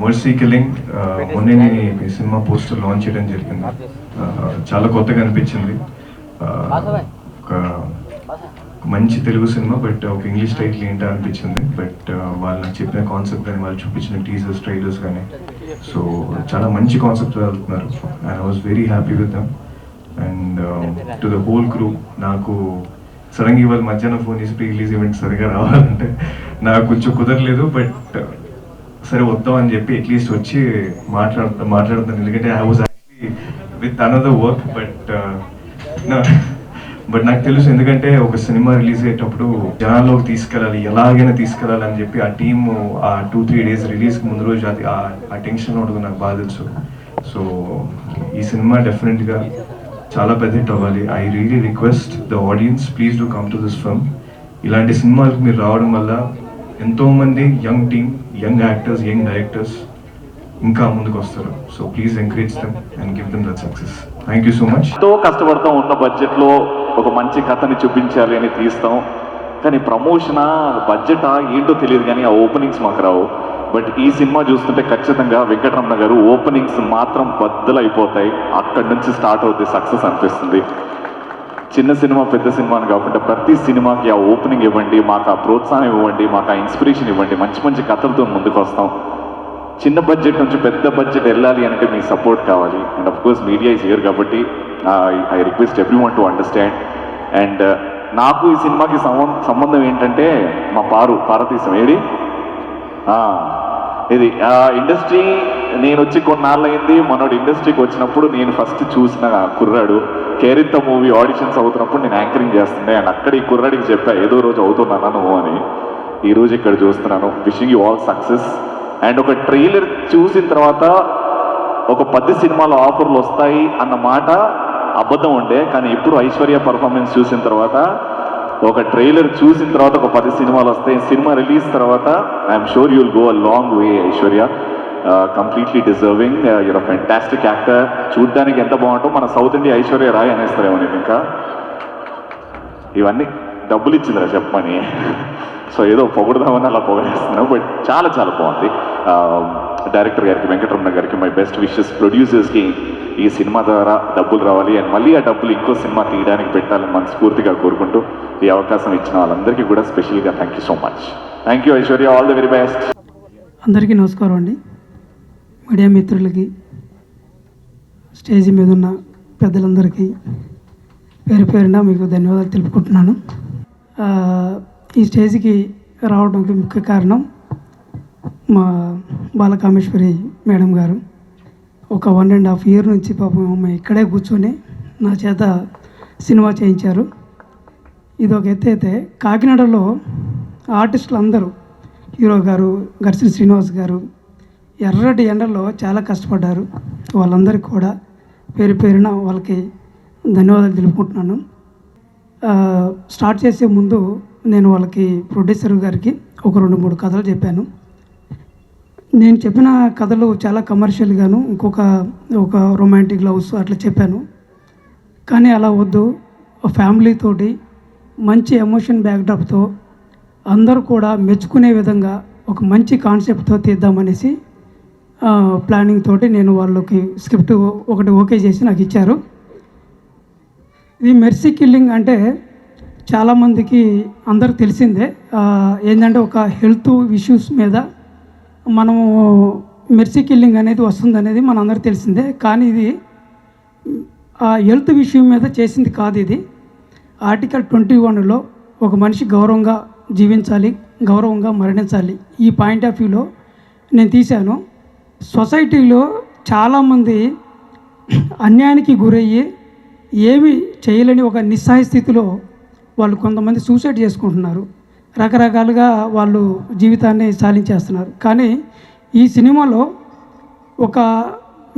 Mercy killing మొన్నే నేను ఈ సినిమా పోస్టర్ లాంచ్ చేయడం జరిగింది. చాలా కొత్తగా అనిపించింది. ఒక మంచి తెలుగు సినిమా, బట్ ఒక ఇంగ్లీష్ టైటిల్ ఏంటో అనిపించింది. బట్ వాళ్ళు నాకు చెప్పిన కాన్సెప్ట్ కానీ వాళ్ళు చూపించిన టీజర్స్ ట్రైలర్స్ కానీ సో చాలా మంచి కాన్సెప్ట్ వెళ్తున్నారు. And I was very happy with them. And to the whole crew, నాకు సడన్గా ఇవాళ మధ్యాహ్నం ఫోన్ చేసి ప్రీ రిలీజ్ ఈవెంట్ సరిగా రావాలంటే నాకు కొంచెం కుదరలేదు. బట్ సరే వద్దాం అని చెప్పి అట్లీస్ట్ వచ్చి మాట్లాడుతాను. ఎందుకంటే I was actually with another work. But నాకు తెలుసు, ఎందుకంటే ఒక సినిమా రిలీజ్ అయ్యేటప్పుడు జనాల్లోకి తీసుకెళ్ళాలి, ఎలాగైనా తీసుకెళ్ళాలి అని చెప్పి ఆ టీము ఆ 2-3 డేస్ రిలీజ్కి ముందు రోజు అది ఆ టెన్షన్ ఉంటుంది, నాకు బాగా తెలుసు. సో ఈ సినిమా డెఫినెట్గా చాలా పెద్ద హిట్ అవ్వాలి. I really request the audience, please do come to this film. ఇలాంటి సినిమాలకు మీరు రావడం వల్ల ఎంతోమంది young team, young actors, young directors ఇంకా ముందుకు వస్తారు. So please encourage them and give them that success. Thank you so much. ఎంతో కష్టపడతాం, ఉన్న బడ్జెట్లో ఒక మంచి కథని చూపించాలి అని తీస్తాం. కానీ ప్రమోషనా బడ్జెటా ఏంటో తెలియదు, కానీ ఆ ఓపెనింగ్స్ మాకు రావు. బట్ ఈ సినిమా చూస్తుంటే ఖచ్చితంగా వెంకటరమణ గారు ఓపెనింగ్స్ మాత్రం బద్దలైపోతాయి. అక్కడి నుంచి స్టార్ట్ అవుతుంది సక్సెస్ అనిపిస్తుంది. చిన్న సినిమా పెద్ద సినిమా అని కాకుండా ప్రతి సినిమాకి ఆ ఓపెనింగ్ ఇవ్వండి, మాకు ఆ ప్రోత్సాహం ఇవ్వండి, మాకు ఆ ఇన్స్పిరేషన్ ఇవ్వండి. మంచి మంచి కథలతో ముందుకు వస్తాం. చిన్న బడ్జెట్ నుంచి పెద్ద బడ్జెట్ వెళ్ళాలి అంటే మీ సపోర్ట్ కావాలి. And of course media is here కాబట్టి I request everyone to understand. And నాకు ఈ సినిమాకి సంబంధం ఏంటంటే మా పార్వతీశం ఏడి ఇది ఇండస్ట్రీ నేను వచ్చి కొన్నాళ్ళయింది. మనోడు ఇండస్ట్రీకి వచ్చినప్పుడు నేను ఫస్ట్ చూసిన కుర్రాడు. కేరింత మూవీ ఆడిషన్స్ అవుతున్నప్పుడు నేను యాంకరింగ్ చేస్తుండే. అండ్ అక్కడ ఈ కుర్రాడికి చెప్పా, ఏదో రోజు అవుతున్నానా నువ్వు అని. ఈరోజు ఇక్కడ చూస్తున్నాను. Wishing you all success. And ఒక ట్రైలర్ చూసిన తర్వాత ఒక 10 సినిమాలు ఆఫర్లు వస్తాయి అన్న మాట అబద్ధం ఉండే. కానీ ఇప్పుడు ఐశ్వర్య పర్ఫార్మెన్స్ చూసిన తర్వాత, ఒక ట్రైలర్ చూసిన తర్వాత ఒక 10 సినిమాలు వస్తాయి. సినిమా రిలీజ్ తర్వాత I'm sure you will go a long way. Aishwarya completely deserving. You're a fantastic actor. చూడ్డానికి ఎంత బాగుంటో మన సౌత్ ఇండియా ఐశ్వర్య రాయ్ అనేస్తారేమో నేను. ఇంకా ఇవన్నీ డబ్బులు ఇచ్చిందిరా చెప్పమని. సో ఏదో పొగడదామని అలా పొగడేస్తున్నాను. బట్ చాలా చాలా బాగుంది. డైరెక్టర్ గారికి, వెంకటరమణ గారికి మై బెస్ట్ విషెస్. ప్రొడ్యూసర్స్కి ఈ సినిమా ద్వారా డబ్బులు రావాలి, అండ్ మళ్ళీ ఆ డబ్బులు ఇంకో సినిమా తీయడానికి పెట్టాలని మనస్ఫూర్తిగా కోరుకుంటూ ఈ అవకాశం ఇచ్చిన వాళ్ళందరికీ కూడా స్పెషల్గా thank you so much. Thank you Aishwarya, all the very best. అందరికీ నమస్కారం అండి. మీడియా మిత్రులకి, స్టేజ్ మీద ఉన్న పెద్దలందరికీ పేరు పేరున మీకు ధన్యవాదాలు తెలుపుకుంటున్నాను. ఈ స్టేజ్కి రావడానికి ముఖ్య కారణం మా బాలకామేశ్వరి మేడం గారు. ఒక 1.5 year నుంచి పాపం అమ్మ ఇక్కడే కూర్చొని నా చేత సినిమా చేయించారు. ఇది ఒక ఎత్తు అయితే, కాకినాడలో ఆర్టిస్టులు అందరూ, హీరో గారు, గర్సిని శ్రీనివాస్ గారు ఎర్రటి ఎండల్లో చాలా కష్టపడ్డారు. వాళ్ళందరికీ కూడా పేరు పేరున వాళ్ళకి ధన్యవాదాలు తెలుపుకుంటున్నాను. స్టార్ట్ చేసే ముందు నేను వాళ్ళకి, ప్రొడ్యూసర్ గారికి ఒక 2-3 కథలు చెప్పాను. నేను చెప్పిన కథలు చాలా కమర్షియల్గాను, ఒక రొమాంటిక్ లవ్స్ అట్లా చెప్పాను. కానీ అలా వద్దు, ఫ్యామిలీతోటి మంచి ఎమోషన్ బ్యాక్డ్రాప్తో అందరూ కూడా మెచ్చుకునే విధంగా ఒక మంచి కాన్సెప్ట్తో తీద్దామనేసి ప్లానింగ్ తోటి నేను వాళ్ళకి స్క్రిప్ట్ ఒకటి ఓకే చేసి నాకు ఇచ్చారు. ఇది మెర్సీ కిల్లింగ్ అంటే చాలామందికి అందరికి తెలిసిందే. ఏంటంటే ఒక హెల్త్ ఇష్యూస్ మీద మనము మెర్సీ కిల్లింగ్ అనేది వస్తుంది అనేది మన అందరికి తెలిసిందే. కానీ ఇది ఆ హెల్త్ విషయం మీద చేసింది కాదు. ఇది ఆర్టికల్ 21లో ఒక మనిషి గౌరవంగా జీవించాలి, గౌరవంగా మరణించాలి, ఈ పాయింట్ ఆఫ్ వ్యూలో నేను తీశాను. సొసైటీలో చాలామంది అన్యాయానికి గురయ్యి ఏమి చేయలేని ఒక నిస్సహాయ స్థితిలో వాళ్ళు కొంతమంది సూసైడ్ చేసుకుంటున్నారు. రకరకాలుగా వాళ్ళు జీవితాన్ని సాధించేస్తున్నారు. కానీ ఈ సినిమాలో ఒక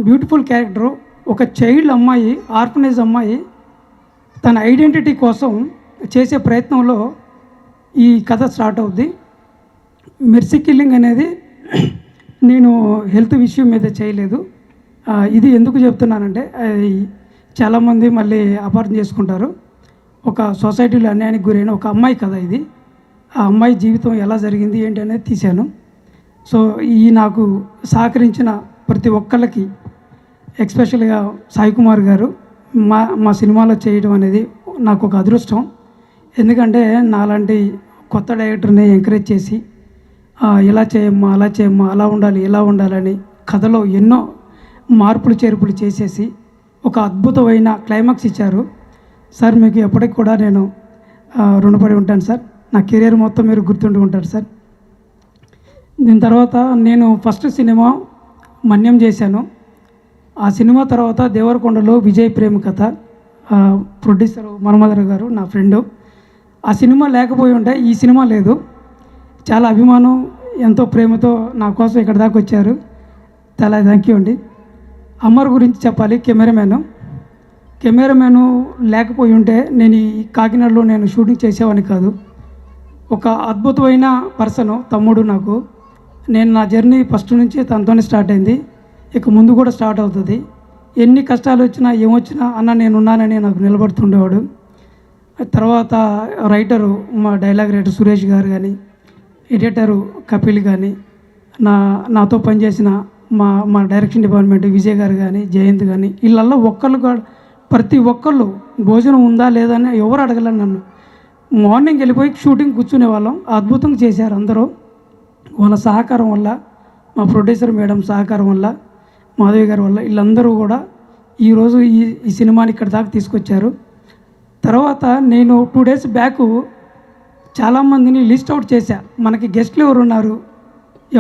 బ్యూటిఫుల్ క్యారెక్టరు, ఒక చైల్డ్ అమ్మాయి, ఆర్ఫనేజ్ అమ్మాయి తన ఐడెంటిటీ కోసం చేసే ప్రయత్నంలో ఈ కథ స్టార్ట్ అవుద్ది. మెర్సీ కిల్లింగ్ అనేది నేను హెల్త్ విషయం మీద చేయలేదు. ఇది ఎందుకు చెప్తున్నానంటే చాలామంది మళ్ళీ అపార్థం చేసుకుంటారు. ఒక సొసైటీలో అన్యాయానికి గురైన ఒక అమ్మాయి కథ ఇది. ఆ అమ్మాయి జీవితం ఎలా జరిగింది ఏంటి అనేది తీశాను. సో ఈ నాకు సహకరించిన ప్రతి ఒక్కళ్ళకి, ఎక్స్పెషల్గా సాయి కుమార్ గారు మా సినిమాలో చేయడం అనేది నాకు ఒక అదృష్టం. ఎందుకంటే నాలాంటి కొత్త డైరెక్టర్ని ఎంకరేజ్ చేసి ఇలా చేయమ్మా, అలా చేయమ్మా, అలా ఉండాలి, ఇలా ఉండాలని కథలో ఎన్నో మార్పులు చేర్పులు చేసేసి ఒక అద్భుతమైన క్లైమాక్స్ ఇచ్చారు. సార్ మీకు ఎప్పటికి కూడా నేను రుణపడి ఉంటాను సార్. నా కెరీర్ మొత్తం మీరు గుర్తుండి ఉంటారు సార్. దీని తర్వాత నేను ఫస్ట్ సినిమా మన్యం చేశాను. ఆ సినిమా తర్వాత దేవరకొండలో విజయ్ ప్రేమ కథ, ప్రొడ్యూసరు మన్మధర్ గారు నా ఫ్రెండు. ఆ సినిమా లేకపోయి ఉంటే ఈ సినిమా లేదు. చాలా అభిమానం, ఎంతో ప్రేమతో నా కోసం ఇక్కడ దాకా వచ్చారు. చాలా థ్యాంక్ యూ అండి. అమర్ గురించి చెప్పాలి. కెమెరామెను లేకపోయి ఉంటే నేను ఈ కాకినాడలో నేను షూటింగ్ చేసేవాడిని కాదు. ఒక అద్భుతమైన పర్సను తమ్ముడు నాకు. నేను నా జర్నీ ఫస్ట్ నుంచి తనతోనే స్టార్ట్ అయింది, ఇక ముందు కూడా స్టార్ట్ అవుతుంది. ఎన్ని కష్టాలు వచ్చినా ఏమొచ్చినా అన్న నేను ఉన్నానని నాకు నిలబడుతుండేవాడు. తర్వాత రైటరు మా డైలాగ్ రైటర్ సురేష్ గారు కానీ, ఎడిటరు కపిల్ కానీ, నాతో పనిచేసిన మా డైరెక్షన్ డిపార్ట్మెంట్ విజయ్ గారు కానీ, జయంత్ కానీ, వీళ్ళల్లో ప్రతి ఒక్కళ్ళు భోజనం ఉందా లేదా అని ఎవరు అడగలేరు నన్ను. మార్నింగ్ వెళ్ళిపోయి షూటింగ్ కూర్చునే వాళ్ళం. అద్భుతంగా చేశారు అందరూ. వాళ్ళ సహకారం వల్ల, మా ప్రొడ్యూసర్ మేడం సహకారం వల్ల, మాధవి గారి వల్ల, వీళ్ళందరూ కూడా ఈరోజు ఈ సినిమాని ఇక్కడ దాకా తీసుకొచ్చారు. తర్వాత నేను 2 days బ్యాక్ చాలామందిని లిస్ట్ అవుట్ చేశా. మనకి గెస్ట్లు ఎవరు ఉన్నారు?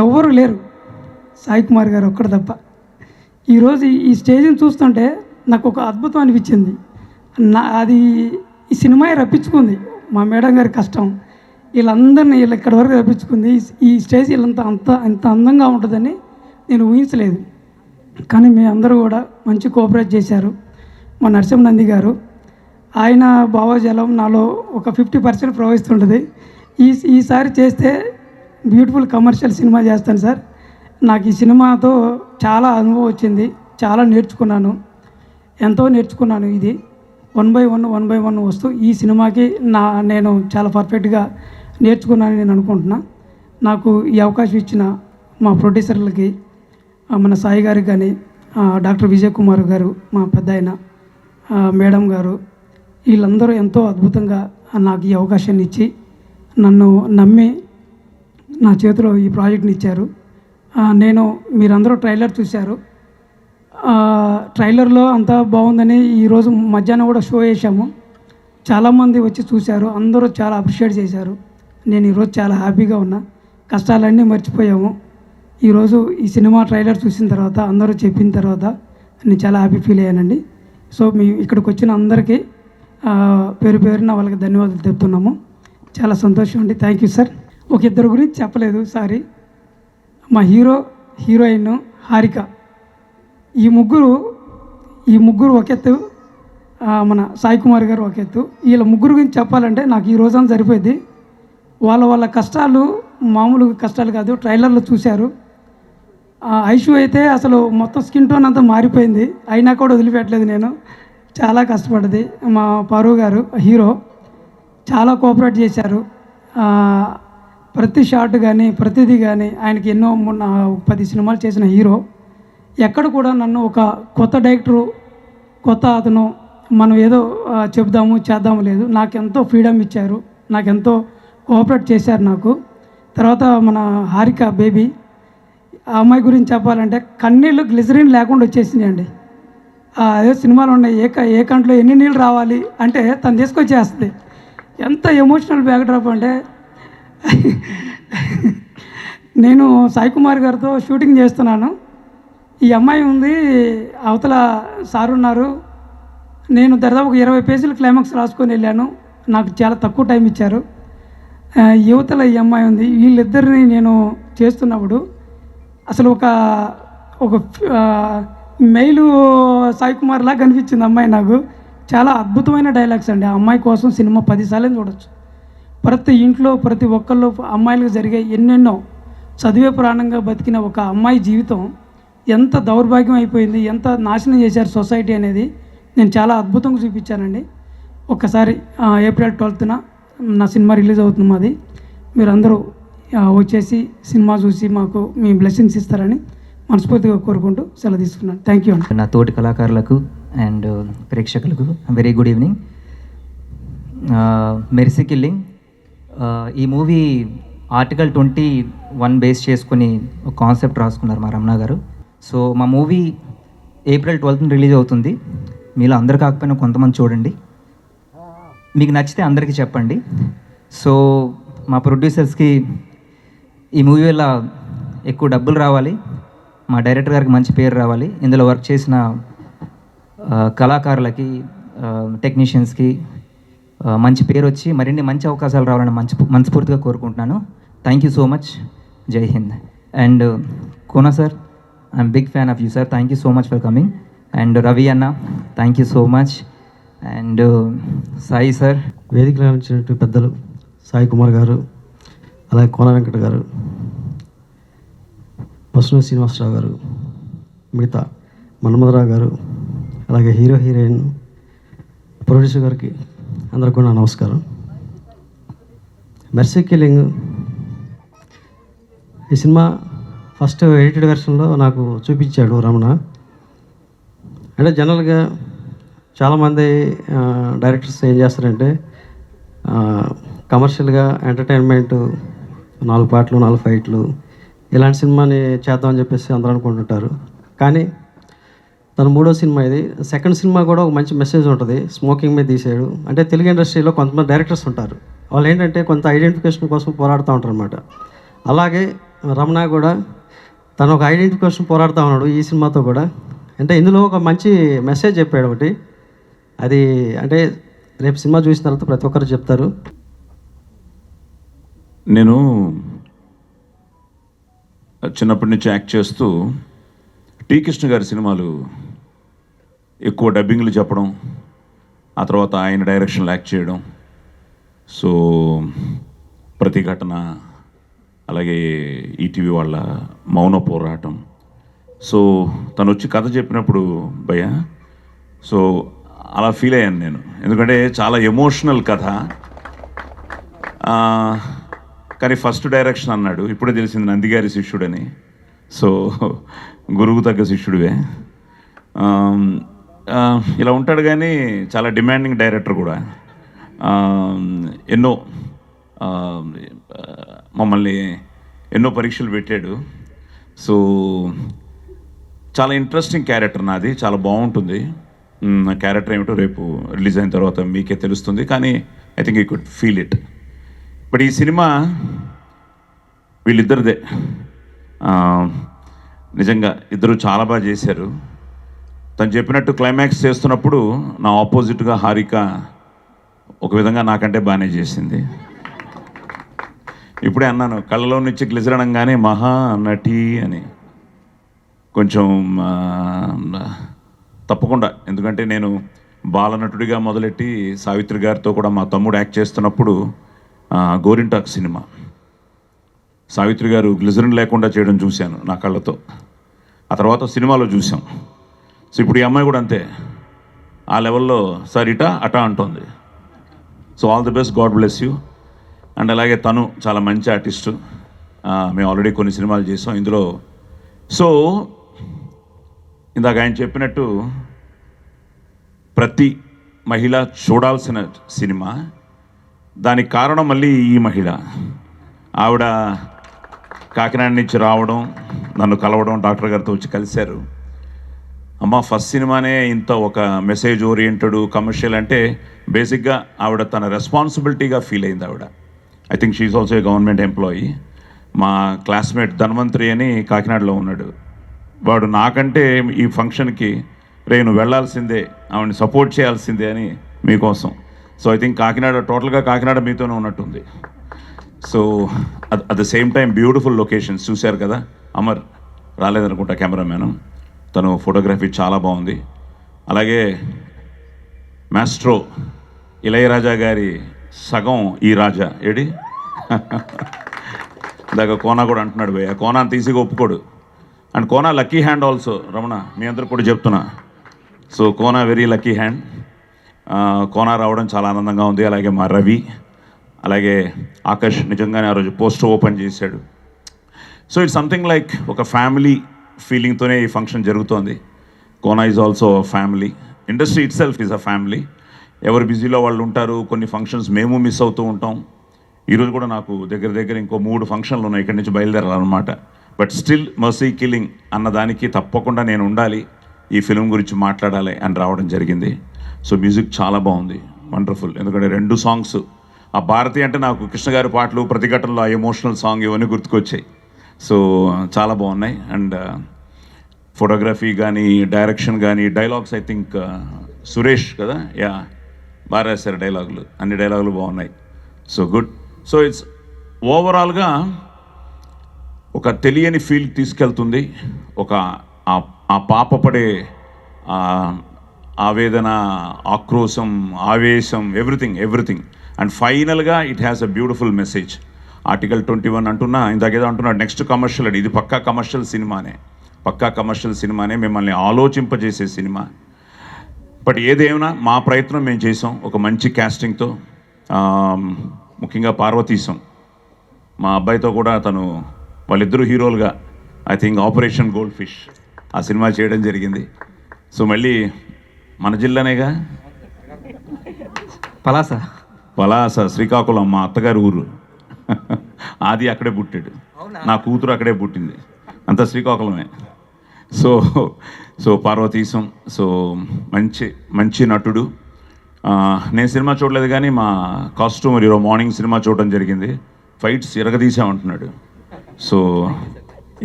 ఎవరు లేరు, సాయి కుమార్ గారు ఒక్కడు తప్ప. ఈరోజు ఈ స్టేజ్ని చూస్తుంటే నాకు ఒక అద్భుతం అనిపించింది. అది ఈ సినిమా రప్పించుకుంది. మా మేడం గారి కష్టం వీళ్ళందరినీ ఇక్కడి వరకు రప్పించుకుంది. ఈ స్టేజ్ అంత అందంగా ఉంటుందని నేను ఊహించలేదు. కానీ మీ అందరూ కూడా మంచి కోఆపరేట్ చేశారు. మా నరసింహనంది గారు, ఆయన భావజాలం నాలో ఒక 50% ప్రవహిస్తుంటుంది. ఈసారి చేస్తే బ్యూటిఫుల్ కమర్షియల్ సినిమా చేస్తాను సార్. నాకు ఈ సినిమాతో చాలా అనుభవం వచ్చింది, చాలా నేర్చుకున్నాను, ఎంతో నేర్చుకున్నాను. ఇది 1 by 1 వస్తూ ఈ సినిమాకి నేను చాలా పర్ఫెక్ట్గా నేర్చుకున్నానని నేను అనుకుంటున్నా. నాకు ఈ అవకాశం ఇచ్చిన మా ప్రొడ్యూసర్లకి, మన సాయి గారికి కానీ, డాక్టర్ విజయ్ కుమార్ గారు, మా పెద్ద ఆయన మేడం గారు, వీళ్ళందరూ ఎంతో అద్భుతంగా నాకు ఈ అవకాశాన్ని ఇచ్చి నన్ను నమ్మి నా చేతిలో ఈ ప్రాజెక్ట్ని ఇచ్చారు. మీరందరూ ట్రైలర్ చూశారు. ట్రైలర్లో అంతా బాగుందని ఈరోజు మధ్యాహ్నం కూడా షో వేసాము. చాలామంది వచ్చి చూశారు, అందరూ చాలా అప్రిషియేట్ చేశారు. నేను ఈరోజు చాలా హ్యాపీగా ఉన్నా. కష్టాలన్నీ మర్చిపోయాము. ఈరోజు ఈ సినిమా ట్రైలర్ చూసిన తర్వాత, అందరూ చెప్పిన తర్వాత నేను చాలా హ్యాపీ ఫీల్ అయ్యానండి. సో ఇక్కడికి వచ్చిన అందరికీ పేరు పేరున వాళ్ళకి ధన్యవాదాలు చెప్తున్నాము. చాలా సంతోషం అండి. Thank you sir. ఒక ఇద్దరు గురించి చెప్పలేదు, సారీ. మా హీరోయిన్ హారిక, ఈ ముగ్గురు ఒక ఎత్తు, మన సాయి కుమార్ గారు ఒక ఎత్తు. వీళ్ళ ముగ్గురు గురించి చెప్పాలంటే నాకు ఈ రోజంతా సరిపోయింది. వాళ్ళ కష్టాలు మామూలు కష్టాలు కాదు. ట్రైలర్లో చూశారు. ఐషు అయితే అసలు మొత్తం స్కిన్ టోన్ అంతా మారిపోయింది, అయినా కూడా వదిలిపెట్టలేదు. నేను చాలా కష్టపడ్డది. మా పారు గారు హీరో చాలా కోఆపరేట్ చేశారు. ప్రతి షాట్ కానీ ప్రతిదీ కానీ ఆయనకి ఎన్నో 10 సినిమాలు చేసిన హీరో. ఎక్కడ కూడా నన్ను ఒక కొత్త డైరెక్టరు, కొత్త అతను మనం ఏదో చెప్దాము చేద్దాము లేదు. నాకెంతో ఫ్రీడమ్ ఇచ్చారు, నాకెంతో కోఆపరేట్ చేశారు నాకు. తర్వాత మన హారిక బేబీ, ఆ అమ్మాయి గురించి చెప్పాలంటే కన్నీళ్ళు గ్లిజరిన్ లేకుండా వచ్చేసినాయండి. అదే సినిమాలో ఉన్నాయి, ఏ కంట్లో ఎన్ని నీళ్ళు రావాలి అంటే తను తీసుకొచ్చేస్తుంది. ఎంత ఎమోషనల్ బ్యాక్డ్రాప్ అంటే నేను సాయి కుమార్ గారితో షూటింగ్ చేస్తున్నాను. ఈ అమ్మాయి ఉంది, అవతల సార్ ఉన్నారు. నేను దాదాపు 20 పేజీలు క్లైమాక్స్ రాసుకొని వెళ్ళాను. నాకు చాలా తక్కువ టైం ఇచ్చారు. యువతల ఈ అమ్మాయి ఉంది. వీళ్ళిద్దరిని నేను చేస్తున్నప్పుడు అసలు ఒక మెయిల్ సాయి కుమార్ లాగా కనిపించింది అమ్మాయి నాకు. చాలా అద్భుతమైన డైలాగ్స్ అండి. ఆ అమ్మాయి కోసం సినిమా 10 సార్లు చూడొచ్చు. ప్రతి ఇంట్లో ప్రతి ఒక్కళ్ళు అమ్మాయిలకు జరిగే ఎన్నెన్నో చదివే ప్రాణంగా బతికిన ఒక అమ్మాయి జీవితం ఎంత దౌర్భాగ్యం అయిపోయింది, ఎంత నాశనం చేశారు సొసైటీ అనేది నేను చాలా అద్భుతంగా చూపించానండి. ఒక్కసారి April 12th నా సినిమా రిలీజ్ అవుతుంది మాది. మీరందరూ వచ్చేసి సినిమా చూసి మాకు మీ బ్లెస్సింగ్స్ ఇస్తారని మనస్ఫూర్తిగా కోరుకుంటూ సెలవు తీసుకున్నాను. థ్యాంక్ యూ అండి. నా తోటి కళాకారులకు అండ్ ప్రేక్షకులకు very good evening. Mercy killing ఈ మూవీ ఆర్టికల్ 21 బేస్ చేసుకుని ఒక కాన్సెప్ట్ రాసుకున్నారు మా రమణ గారు. సో మా మూవీ April 12th రిలీజ్ అవుతుంది. మీలో అందరు కాకపోయినా కొంతమంది చూడండి, మీకు నచ్చితే అందరికీ చెప్పండి. సో మా ప్రొడ్యూసర్స్కి ఈ మూవీ వల్ల ఎక్కువ డబ్బులు రావాలి, మా డైరెక్టర్ గారికి మంచి పేరు రావాలి, ఇందులో వర్క్ చేసిన కళాకారులకి టెక్నీషియన్స్కి మంచి పేరు వచ్చి మరిన్ని మంచి అవకాశాలు రావాలని మనస్ఫూర్తిగా కోరుకుంటున్నాను. Thank you so much. Jai Hind. And Kona sir, I'm big fan of you sir. Thank you so much for coming. And Ravi అన్న, thank you so much. And Sai sir, వేదికలో వచ్చినట్టు పెద్దలు సాయి కుమార్ గారు, అలాగే కోన వెంకట గారు, పసును శ్రీనివాసరావు గారు, మిగతా మన్మధరావు గారు, అలాగే హీరో హీరోయిన్, ప్రొడ్యూసర్ గారికి అందరికి కూడా నా నమస్కారం. మెర్సీ కిల్లింగ్ ఈ సినిమా ఫస్ట్ ఎడిటెడ్ వెర్షన్లో నాకు చూపించాడు రమణ. అంటే జనరల్గా చాలామంది డైరెక్టర్స్ ఏం చేస్తారంటే కమర్షియల్గా ఎంటర్టైన్మెంట్ 4 పాటలు 4 ఫైట్లు ఇలాంటి సినిమాని చేద్దామని చెప్పేసి అందరూ అనుకుంటుంటారు. కానీ తన 3వ సినిమా ఇది. సెకండ్ సినిమా కూడా ఒక మంచి మెసేజ్ ఉంటుంది. స్మోకింగ్ మీద తీసాడు. అంటే తెలుగు ఇండస్ట్రీలో కొంతమంది డైరెక్టర్స్ ఉంటారు, వాళ్ళు ఏంటంటే కొంత ఐడెంటిఫికేషన్ కోసం పోరాడుతూ ఉంటారు అనమాట. అలాగే రమణ కూడా తను ఒక ఐడెంటిఫికేషన్ పోరాడుతూ ఉన్నాడు ఈ సినిమాతో కూడా. అంటే ఇందులో ఒక మంచి మెసేజ్ చెప్పాడు ఒకటి. అది అంటే రేపు సినిమా చూసిన తర్వాత ప్రతి ఒక్కరు చెప్తారు. నేను చిన్నప్పటి నుంచి యాక్ట్ చేస్తూ టీ కృష్ణ గారి సినిమాలు ఎక్కువ డబ్బింగ్లు చెప్పడం, ఆ తర్వాత ఆయన డైరెక్షన్లో యాక్ట్ చేయడం. సో ప్రతిఘటన, అలాగే ఈటీవీ వాళ్ళ మౌన పోరాటం. సో తను వచ్చి కథ చెప్పినప్పుడు భయ్య, సో అలా ఫీల్ అయ్యాను నేను. ఎందుకంటే చాలా ఎమోషనల్ కథ. కానీ ఫస్ట్ డైరెక్షన్ అన్నాడు, ఇప్పుడే తెలిసింది నందిగారి శిష్యుడని. సో గురువు తగ్గ శిష్యుడివే. ఇలా ఉంటాడు కానీ చాలా డిమాండింగ్ డైరెక్టర్ కూడా. ఎన్నో మమ్మల్ని ఎన్నో పరీక్షలు పెట్టాడు. సో చాలా ఇంట్రెస్టింగ్ క్యారెక్టర్ నాది, చాలా బాగుంటుంది. నా క్యారెక్టర్ ఏమిటో రేపు రిలీజ్ అయిన తర్వాత మీకే తెలుస్తుంది, కానీ I think you could feel it. But ఈ సినిమా వీళ్ళిద్దరిదే. నిజంగా ఇద్దరు చాలా బాగా చేశారు. తను చెప్పినట్టు క్లైమాక్స్ చేస్తున్నప్పుడు నా ఆపోజిట్గా హారిక ఒక విధంగా నాకంటే బాగానే చేసింది. ఇప్పుడే అన్నాను, కళ్ళలో నుంచి గ్లిజరనంగానే మహా నటి అని. కొంచెం తప్పకుండా, ఎందుకంటే నేను బాలనటుడిగా మొదలెట్టి సావిత్రి గారితో కూడా మా తమ్ముడు యాక్ట్ చేస్తున్నప్పుడు గోరింటాక్ సినిమా సావిత్రి గారు గ్లిజరిన్ లేకుండా చేయడం చూశాను నా కళ్ళతో. ఆ తర్వాత సినిమాలో చూసాం. సో ఇప్పుడు ఈ అమ్మాయి కూడా అంతే, ఆ లెవెల్లో సార్ ఇటా అటా అంటుంది. So all the best, God bless you. And అలాగే తను చాలా మంచి ఆర్టిస్టు. మేము ఆల్రెడీ కొన్ని సినిమాలు చేసాం ఇందులో. సో ఇందాక ఆయన చెప్పినట్టు ప్రతి మహిళ చూడాల్సిన సినిమా. దానికి కారణం మళ్ళీ ఈ మహిళ. ఆవిడ కాకినాడ నుంచి రావడం, నన్ను కలవడం, డాక్టర్ గారితో వచ్చి కలిశారు. అమ్మ ఫస్ట్ సినిమానే ఇంత ఒక మెసేజ్ ఓరియంటెడ్ కమర్షియల్ అంటే బేసిక్గా ఆవిడ తన రెస్పాన్సిబిలిటీగా ఫీల్ అయింది ఆవిడ. I think she is also a government employee. మా క్లాస్మేట్ ధన్వంతరి అని కాకినాడలో ఉన్నాడు. వాడు నాకంటే ఈ ఫంక్షన్కి నువ్వు వెళ్ళాల్సిందే, ఆవిడని సపోర్ట్ చేయాల్సిందే అని మీకోసం. సో ఐ థింక్ కాకినాడ టోటల్గా కాకినాడ మీతోనే ఉన్నట్టుంది. So at the same time beautiful locations చూశారు కదా. అమర్ రాలేదనుకుంటా కెమెరామ్యాన్, తను ఫోటోగ్రఫీ చాలా బాగుంది. అలాగే మాస్ట్రో ఇళయరాజా గారి సగం ఈ రాజా ఏడి ఇందాక కోనా కూడా అంటున్నాడు భయ్య, కోనాని తీసిగా ఒప్పుకోడు. And Kona lucky hand also. Ramana మీ అందరికి కూడా చెప్తున్నా, so Kona very lucky hand. Kona రావడం చాలా ఆనందంగా ఉంది. అలాగే మా రవి, అలాగే ఆకాష్ నిజంగానే ఆ రోజు పోస్టర్ ఓపెన్ చేశాడు. సో ఇట్స్ సంథింగ్ లైక్ ఒక ఫ్యామిలీ ఫీలింగ్తోనే ఈ ఫంక్షన్ జరుగుతోంది. Kona is also family, industry it self is a family. ఎవరు బిజీలో వాళ్ళు ఉంటారు. కొన్ని ఫంక్షన్స్ మేము మిస్ అవుతూ ఉంటాం. ఈరోజు కూడా నాకు దగ్గర దగ్గర ఇంకో 3 ఫంక్షన్లు ఉన్నాయి, ఇక్కడి నుంచి బయలుదేరాలన్నమాట. బట్ స్టిల్ మర్సీ కిల్లింగ్ అన్నదానికి తప్పకుండా నేను ఉండాలి, ఈ ఫిలిం గురించి మాట్లాడాలి అని రావడం జరిగింది. సో మ్యూజిక్ చాలా బాగుంది, వండర్ఫుల్. ఎందుకంటే 2 సాంగ్స్, ఆ భారతి అంటే నాకు కృష్ణ గారి పాటలు, ప్రతిఘటనలో ఆ ఎమోషనల్ సాంగ్ ఇవన్నీ గుర్తుకొచ్చాయి. సో చాలా బాగున్నాయి. అండ్ ఫోటోగ్రఫీ కానీ, డైరెక్షన్ కానీ, డైలాగ్స్ ఐ థింక్ సురేష్ కదా, యా బాగా రాశారు డైలాగులు, అన్ని డైలాగులు బాగున్నాయి. So good. సో ఇట్స్ ఓవరాల్గా ఒక తెలియని ఫీల్ తీసుకెళ్తుంది. ఒక ఆ పాప పడే ఆవేదన, ఆక్రోశం, ఆవేశం, ఎవ్రీథింగ్. అండ్ ఫైనల్గా it has a beautiful message. Article 21 అంటున్నా, ఇందాకేదో అంటున్నాడు నెక్స్ట్ కమర్షియల్ అని. ఇది పక్కా కమర్షియల్ సినిమానే, మిమ్మల్ని ఆలోచింపజేసే సినిమా. బట్ ఏదేమైనా మా ప్రయత్నం మేము చేసాం ఒక మంచి క్యాస్టింగ్తో. ముఖ్యంగా పార్వతీశం మా అబ్బాయితో కూడా వాళ్ళిద్దరూ హీరోలుగా I think operation goldfish ఆ సినిమా చేయడం జరిగింది. సో మళ్ళీ మన జిల్లానేగా, పలాస శ్రీకాకుళం మా అత్తగారి ఊరు. ఆది అక్కడే పుట్టాడు, నా కూతురు అక్కడే పుట్టింది, అంతా శ్రీకాకుళమే. సో పార్వతీశం సో మంచి నటుడు. నేను సినిమా చూడలేదు కానీ మా కాస్ట్యూమర్ ఈరోజు మార్నింగ్ సినిమా చూడడం జరిగింది. ఫైట్స్ ఎరగదీసామంటున్నాడు. సో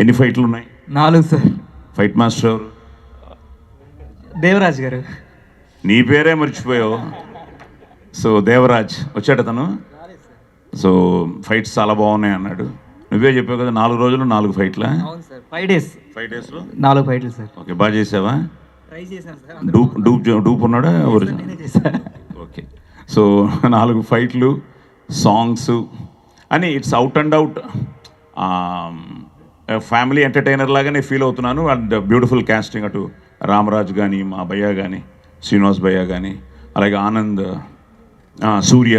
ఎన్ని ఫైట్లు ఉన్నాయి? 4 సార్. ఫైట్ మాస్టర్ ఎవరు? దేవరాజ్ గారు. నీ పేరే మర్చిపోయావు. సో దేవరాజ్ వచ్చాడు తను. సో ఫైట్స్ చాలా బాగున్నాయి అన్నాడు. నువ్వే చెప్పావు కదా 4 రోజులు 4 ఫైట్లా? అవును సార్, 5 డేస్. 5 డేస్లో 4 ఫైట్లు సార్. ఓకే, బాగా చేసావా? ట్రై చేశాను సార్. డూప్ ఉన్నాడా? ఓకే. సో 4 ఫైట్లు, సాంగ్స్ అని it's out and out family entertainer లాగానే ఫీల్ అవుతున్నాను. అండ్ బ్యూటిఫుల్ క్యాస్టింగ్, అటు రామరాజ్ కానీ, మా భయ్య కానీ, శ్రీనివాస్ భయ్య కానీ, అలాగే ఆనంద్, సూర్య,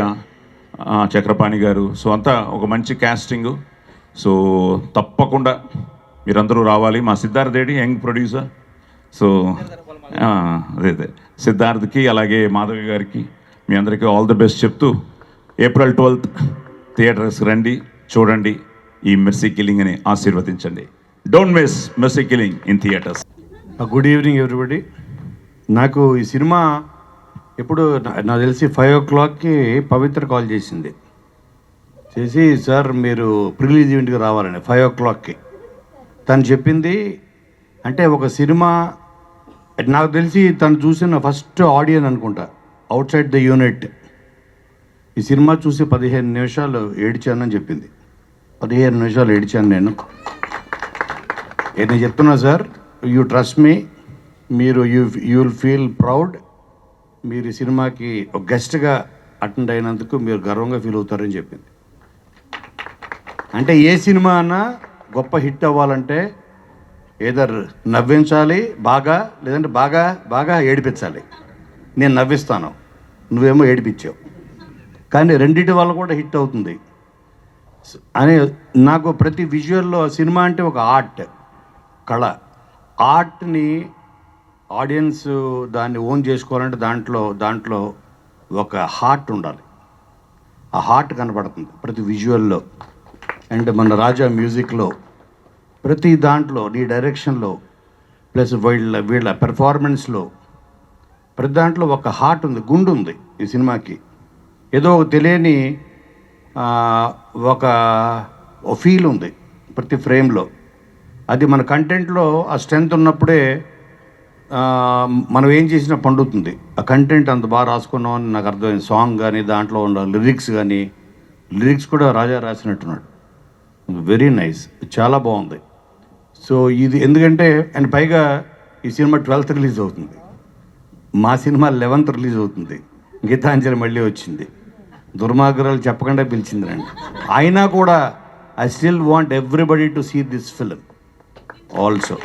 చక్రపాణి గారు. సో అంతా ఒక మంచి క్యాస్టింగు. సో తప్పకుండా మీరందరూ రావాలి. మా Siddharth Reddy young producer. So అదే సిద్ధార్థ్కి అలాగే మాధవి గారికి మీ అందరికీ ఆల్ ది బెస్ట్ చెప్తూ ఏప్రిల్ 12th థియేటర్స్కి రండి, చూడండి ఈ మెర్సీ కిల్లింగ్ అని ఆశీర్వదించండి. Don't miss mercy killing in theatres. Good evening everybody. నాకు ఈ సినిమా ఎప్పుడు నాకు తెలిసి 5 o'clockకి పవిత్ర కాల్ చేసింది. చేసి సార్ మీరు ప్రిలీజ్ ఈవెంట్కి రావాలని 5 o'clockకి తను చెప్పింది. అంటే ఒక సినిమా నాకు తెలిసి తను చూసిన ఫస్ట్ ఆడియన్స్ అనుకుంటా అవుట్ సైడ్ ద యూనిట్. ఈ సినిమా చూసి 15 నిమిషాలు ఏడ్చానని చెప్పింది. 15 నిమిషాలు ఏడ్చాను నేను చెప్తున్నా సార్, యూ ట్రస్ట్ మీ, మీరు యూ విల్ ఫీల్ ప్రౌడ్. మీరు ఈ సినిమాకి ఒక గెస్ట్గా అటెండ్ అయినందుకు మీరు గర్వంగా ఫీల్ అవుతారని చెప్పింది. అంటే ఏ సినిమా అన్నా గొప్ప హిట్ అవ్వాలంటే ఏదర్ నవ్వించాలి బాగా, లేదంటే బాగా ఏడిపించాలి. నేను నవ్విస్తాను, నువ్వేమో ఏడిపించావు, కానీ రెండింటి వల్ల కూడా హిట్ అవుతుంది అని నాకు ప్రతి విజువల్లో సినిమా అంటే ఒక ఆర్ట్, కళ. ఆర్ట్ని ఆడియన్స్ దాన్ని ఓన్ చేసుకోవాలంటే దాంట్లో ఒక హార్ట్ ఉండాలి. ఆ హార్ట్ కనపడుతుంది ప్రతి విజువల్లో. అండ్ మన రాజా మ్యూజిక్లో ప్రతి దాంట్లో, నీ డైరెక్షన్లో, ప్లస్ వీళ్ళ పెర్ఫార్మెన్స్లో ప్రతి దాంట్లో ఒక హార్ట్ ఉంది, గుండు ఉంది ఈ సినిమాకి. ఏదో తెలియని ఒక ఫీల్ ఉంది ప్రతి ఫ్రేమ్లో. అది మన కంటెంట్లో ఆ స్ట్రెంగ్త్ ఉన్నప్పుడే మనం ఏం చేసినా పండుతుంది. ఆ కంటెంట్ అంత బాగా రాసుకున్నాం అని నాకు అర్థమైంది. సాంగ్ కానీ, దాంట్లో ఉన్న లిరిక్స్ కూడా రాజా రాసినట్టున్నాడు. వెరీ నైస్, చాలా బాగుంది. సో ఇది ఎందుకంటే అండ్ పైగా ఈ సినిమా 12th రిలీజ్ అవుతుంది, మా సినిమా 11th రిలీజ్ అవుతుంది. గీతాంజలి మళ్ళీ వచ్చింది, దుర్మార్గాలు చెప్పకుండా పిలిచింది రండి. అయినా కూడా I still want everybody to see this film also.